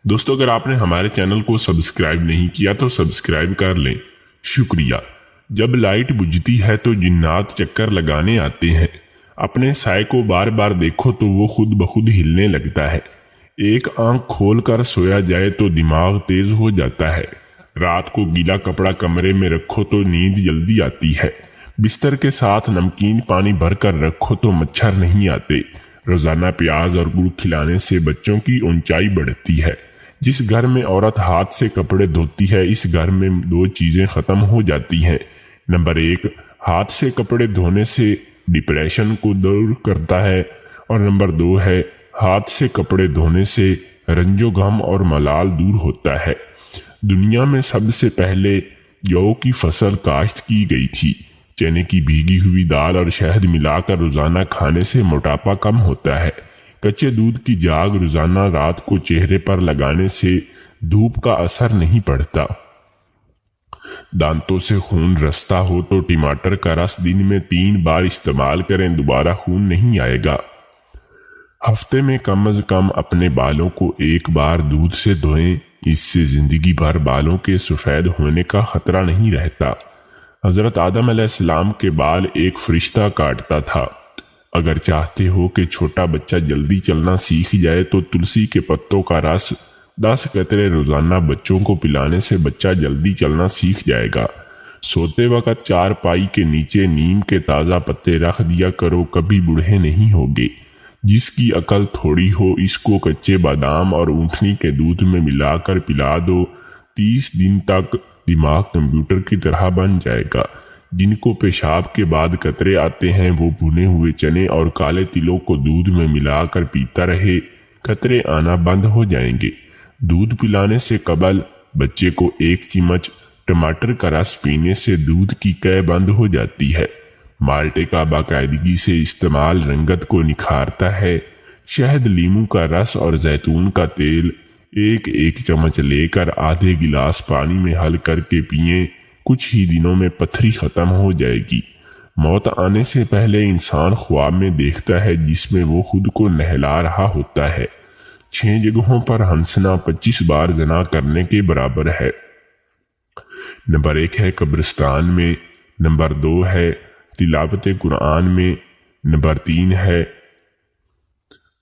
دوستو اگر آپ نے ہمارے چینل کو سبسکرائب نہیں کیا تو سبسکرائب کر لیں، شکریہ۔ جب لائٹ بجھتی ہے تو جنات چکر لگانے آتے ہیں۔ اپنے سائے کو بار بار دیکھو تو وہ خود بخود ہلنے لگتا ہے۔ ایک آنکھ کھول کر سویا جائے تو دماغ تیز ہو جاتا ہے۔ رات کو گیلا کپڑا کمرے میں رکھو تو نیند جلدی آتی ہے۔ بستر کے ساتھ نمکین پانی بھر کر رکھو تو مچھر نہیں آتے۔ روزانہ پیاز اور گڑ کھلانے سے بچوں کی اونچائی بڑھتی ہے۔ جس گھر میں عورت ہاتھ سے کپڑے دھوتی ہے اس گھر میں دو چیزیں ختم ہو جاتی ہیں۔ نمبر 1، ہاتھ سے کپڑے دھونے سے ڈپریشن کو دور کرتا ہے، اور نمبر 2 ہے ہاتھ سے کپڑے دھونے سے رنج و غم اور ملال دور ہوتا ہے۔ دنیا میں سب سے پہلے جو کی فصل کاشت کی گئی تھی۔ چنے کی بھیگی ہوئی دال اور شہد ملا کر روزانہ کھانے سے موٹاپا کم ہوتا ہے۔ کچے دودھ کی جاگ روزانہ رات کو چہرے پر لگانے سے دھوپ کا اثر نہیں پڑتا۔ دانتوں سے خون رستا ہو تو ٹماٹر کا رس دن میں 3 بار استعمال کریں، دوبارہ خون نہیں آئے گا۔ ہفتے میں کم از کم اپنے بالوں کو 1 بار دودھ سے دھوئیں، اس سے زندگی بھر بالوں کے سفید ہونے کا خطرہ نہیں رہتا۔ حضرت آدم علیہ السلام کے بال ایک فرشتہ کاٹتا تھا۔ اگر چاہتے ہو کہ چھوٹا بچہ جلدی چلنا سیکھ جائے تو تلسی کے پتوں کا رس 10 قطرے روزانہ بچوں کو پلانے سے بچہ جلدی چلنا سیکھ جائے گا۔ سوتے وقت چارپائی کے نیچے نیم کے تازہ پتے رکھ دیا کرو، کبھی بوڑھے نہیں ہوگے۔ جس کی عقل تھوڑی ہو اس کو کچے بادام اور اونٹنی کے دودھ میں ملا کر پلا دو، 30 دن تک دماغ کمپیوٹر کی طرح بن جائے گا۔ جن کو پیشاب کے بعد قطرے آتے ہیں وہ بھنے ہوئے چنے اور کالے تلوں کو دودھ میں ملا کر پیتا رہے، قطرے آنا بند ہو جائیں گے۔ دودھ پلانے سے قبل بچے کو 1 چمچ ٹماٹر کا رس پینے سے دودھ کی قے بند ہو جاتی ہے۔ مالٹے کا باقاعدگی سے استعمال رنگت کو نکھارتا ہے۔ شہد، لیموں کا رس اور زیتون کا تیل 1 چمچ لے کر آدھے گلاس پانی میں حل کر کے پئیں، کچھ ہی دنوں میں پتھری ختم ہو جائے گی۔ موت آنے سے پہلے انسان خواب میں دیکھتا ہے جس میں وہ خود کو نہلا رہا ہوتا ہے۔ 6 جگہوں پر ہنسنا 25 بار زنا کرنے کے برابر ہے۔ نمبر 1 ہے قبرستان میں، نمبر 2 ہے تلاوت قرآن میں، نمبر 3 ہے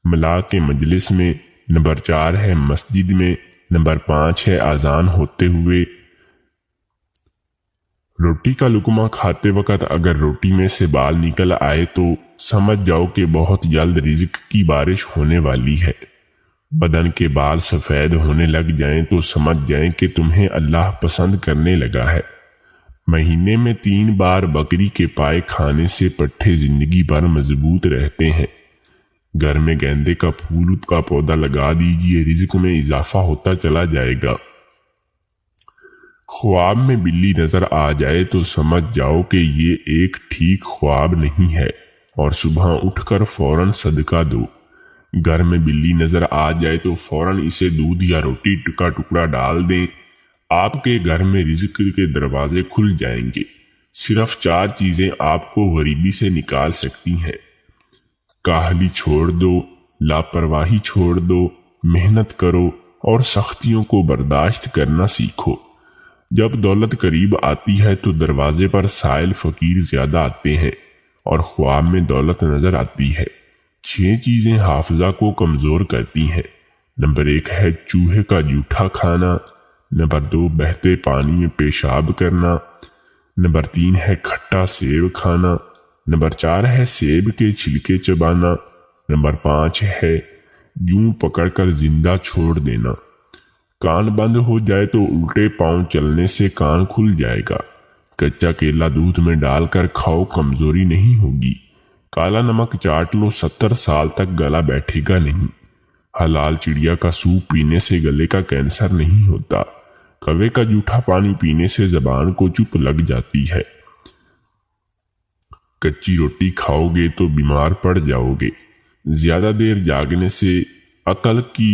ملا کے مجلس میں، نمبر 4 ہے مسجد میں، نمبر 5 ہے اذان ہوتے ہوئے۔ روٹی کا لقمہ کھاتے وقت اگر روٹی میں سے بال نکل آئے تو سمجھ جاؤ کہ بہت جلد رزق کی بارش ہونے والی ہے۔ بدن کے بال سفید ہونے لگ جائیں تو سمجھ جائیں کہ تمہیں اللہ پسند کرنے لگا ہے۔ مہینے میں 3 بار بکری کے پائے کھانے سے پٹھے زندگی بھر مضبوط رہتے ہیں۔ گھر میں گیندے کا پھول کا پودا لگا دیجئے، رزق میں اضافہ ہوتا چلا جائے گا۔ خواب میں بلی نظر آ جائے تو سمجھ جاؤ کہ یہ ایک ٹھیک خواب نہیں ہے، اور صبح اٹھ کر فوراً صدقہ دو۔ گھر میں بلی نظر آ جائے تو فوراً اسے دودھ یا روٹی کا ٹکڑا ڈال دیں، آپ کے گھر میں رزق کے دروازے کھل جائیں گے۔ صرف 4 چیزیں آپ کو غریبی سے نکال سکتی ہیں۔ کاہلی چھوڑ دو، لاپرواہی چھوڑ دو، محنت کرو اور سختیوں کو برداشت کرنا سیکھو۔ جب دولت قریب آتی ہے تو دروازے پر سائل فقیر زیادہ آتے ہیں اور خواب میں دولت نظر آتی ہے۔ 6 چیزیں حافظہ کو کمزور کرتی ہیں۔ نمبر 1 ہے چوہے کا جوٹھا کھانا، نمبر 2 بہتے پانی میں پیشاب کرنا، نمبر 3 ہے کھٹا سیب کھانا، نمبر 4 ہے سیب کے چھلکے چبانا، نمبر 5 ہے جوں پکڑ کر زندہ چھوڑ دینا۔ کان بند ہو جائے تو الٹے پاؤں چلنے سے کان کھل جائے گا۔ کچا کیلا دودھ میں ڈال کر کھاؤ، کمزوری نہیں ہوگی۔ کالا نمک چاٹ لو، 70 سال تک گلا بیٹھے گا نہیں۔ حلال چڑیا کا سوپ پینے سے گلے کا کینسر نہیں ہوتا۔ کوے کا جوٹھا پانی پینے سے زبان کو چپ لگ جاتی ہے۔ کچی روٹی کھاؤ گے تو بیمار پڑ جاؤ گے۔ زیادہ دیر جاگنے سے عقل کی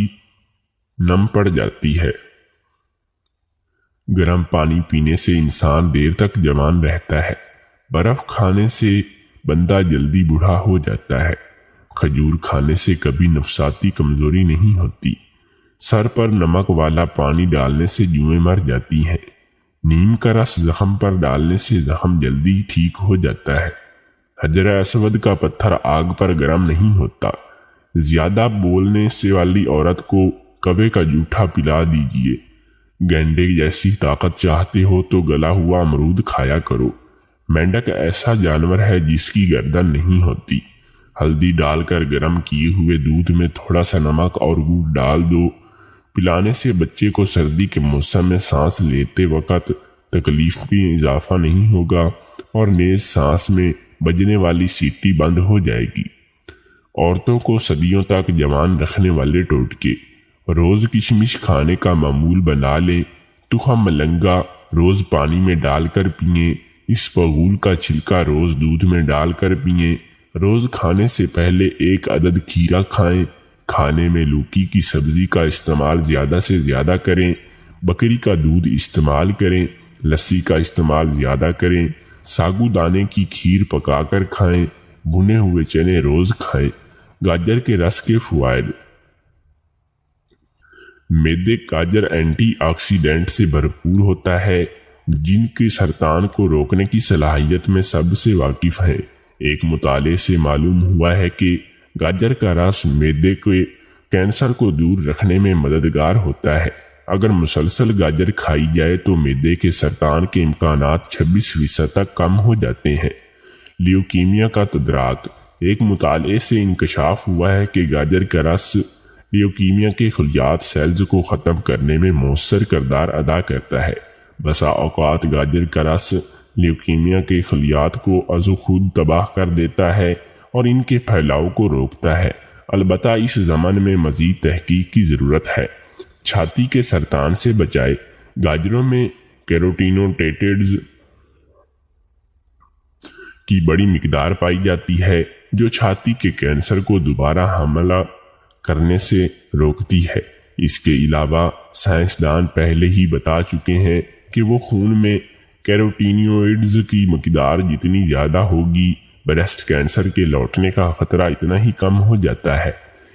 نم پڑ جاتی ہے۔ گرم پانی پینے سے انسان دیر تک جوان رہتا ہے۔ برف کھانے سے بندہ جلدی بوڑھا ہو جاتا ہے۔ کھجور کھانے سے کبھی نفساتی کمزوری نہیں ہوتی۔ سر پر نمک والا پانی ڈالنے سے جوئیں مر جاتی ہیں۔ نیم کا رس زخم پر ڈالنے سے زخم جلدی ٹھیک ہو جاتا ہے۔ حجر اسود کا پتھر آگ پر گرم نہیں ہوتا۔ زیادہ بولنے سے والی عورت کو کوے کا جوٹھا پلا دیجیے۔ گینڈے جیسی طاقت چاہتے ہو تو گلا ہوا امرود کھایا کرو۔ مینڈک ایسا جانور ہے جس کی گردن نہیں ہوتی۔ ہلدی ڈال کر گرم کیے ہوئے دودھ میں تھوڑا سا نمک اور گڑ ڈال دو۔ پلانے سے بچے کو سردی کے موسم میں سانس لیتے وقت تکلیف میں اضافہ نہیں ہوگا اور نیز سانس میں بجنے والی سیٹی بند ہو جائے گی۔ عورتوں کو صدیوں تک جوان رکھنے والے ٹوٹکے۔ روز کشمش کھانے کا معمول بنا لیں۔ تخم ملنگا روز پانی میں ڈال کر پئیں۔ اسپغول کا چھلکا روز دودھ میں ڈال کر پئیں۔ روز کھانے سے پہلے 1 عدد کھیرا کھائیں۔ کھانے میں لوکی کی سبزی کا استعمال زیادہ سے زیادہ کریں۔ بکری کا دودھ استعمال کریں۔ لسی کا استعمال زیادہ کریں۔ ساگو دانے کی کھیر پکا کر کھائیں۔ بھنے ہوئے چنے روز کھائیں۔ گاجر کے رس کے فوائد۔ میدے گاجر اینٹی آکسیڈنٹ سے بھرپور ہوتا ہے جن کے سرطان کو روکنے کی صلاحیت میں سب سے واقف ہیں۔ ایک مطالعے سے معلوم ہوا ہے کہ گاجر کا رس معدے کے کینسر کو دور رکھنے میں مددگار ہوتا ہے۔ اگر مسلسل گاجر کھائی جائے تو معدے کے سرطان کے امکانات 26% تک کم ہو جاتے ہیں۔ لیوکیمیا کا تدارک۔ ایک مطالعے سے انکشاف ہوا ہے کہ گاجر کا رس لیوکیمیا کے خلیات سیلز کو ختم کرنے میں مؤثر کردار ادا کرتا ہے۔ بسا اوقات گاجر کا رس لیوکیمیا کے خلیات کو ازو خود تباہ کر دیتا ہے اور ان کے پھیلاؤ کو روکتا ہے۔ البتہ اس زمن میں مزید تحقیق کی ضرورت ہے۔ چھاتی کے سرطان سے بچائے۔ گاجروں میں کیروٹینوٹیڈز کی بڑی مقدار پائی جاتی ہے جو چھاتی کے کینسر کو دوبارہ حملہ کرنے سے روکتی ہے۔ اس کے علاوہ سائنسدان پہلے ہی بتا چکے ہیں کہ وہ خون میں کیروٹینوئڈز کی مقدار جتنی زیادہ ہوگی بریسٹ کینسر کے لوٹنے کا خطرہ اتنا ہی کم ہو جاتا ہے۔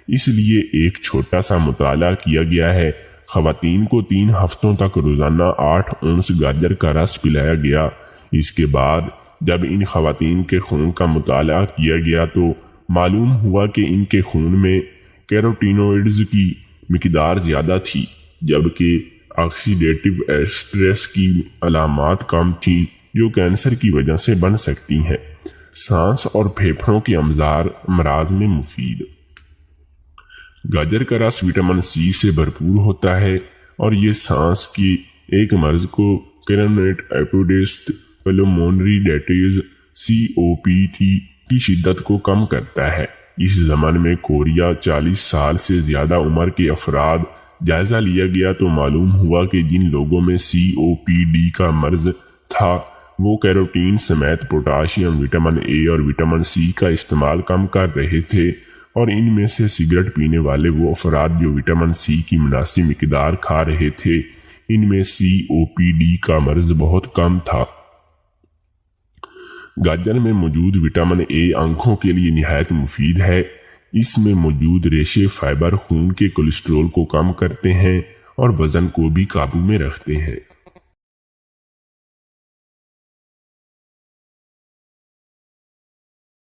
اس لیے ایک چھوٹا سا مطالعہ کیا گیا ہے۔ خواتین کو 3 ہفتوں تک روزانہ 8 اونس گاجر کا رس پلایا گیا۔ اس کے بعد جب ان خواتین کے خون کا مطالعہ کیا گیا تو معلوم ہوا کہ ان کے خون میں کیروٹینوئڈز کی مقدار زیادہ تھی جبکہ آکسیڈیٹیو اسٹریس کی علامات کم تھیں جو کینسر کی وجہ سے بن سکتی ہیں۔ سانس اور پھیپھڑوں کے امراض میں مفید۔ گاجر کا رس وٹامن سی سے بھرپور ہوتا ہے اور یہ سانس کی ایک مرض کو کرونیک ایپوڈیسٹ پلمونری ڈیزیز COPD کی شدت کو کم کرتا ہے۔ اس زمن میں کوریا 40 سال سے زیادہ عمر کے افراد جائزہ لیا گیا تو معلوم ہوا کہ جن لوگوں میں COPD کا مرض تھا وہ کیروٹین سمیت پوٹاشیم، وٹامن اے اور وٹامن سی کا استعمال کم کر رہے تھے، اور ان میں سے سگریٹ پینے والے وہ افراد جو وٹامن سی کی مناسب مقدار کھا رہے تھے ان میں COPD کا مرض بہت کم تھا۔ گاجر میں موجود وٹامن اے آنکھوں کے لیے نہایت مفید ہے۔ اس میں موجود ریشے فائبر خون کے کولیسٹرول کو کم کرتے ہیں اور وزن کو بھی قابو میں رکھتے ہیں۔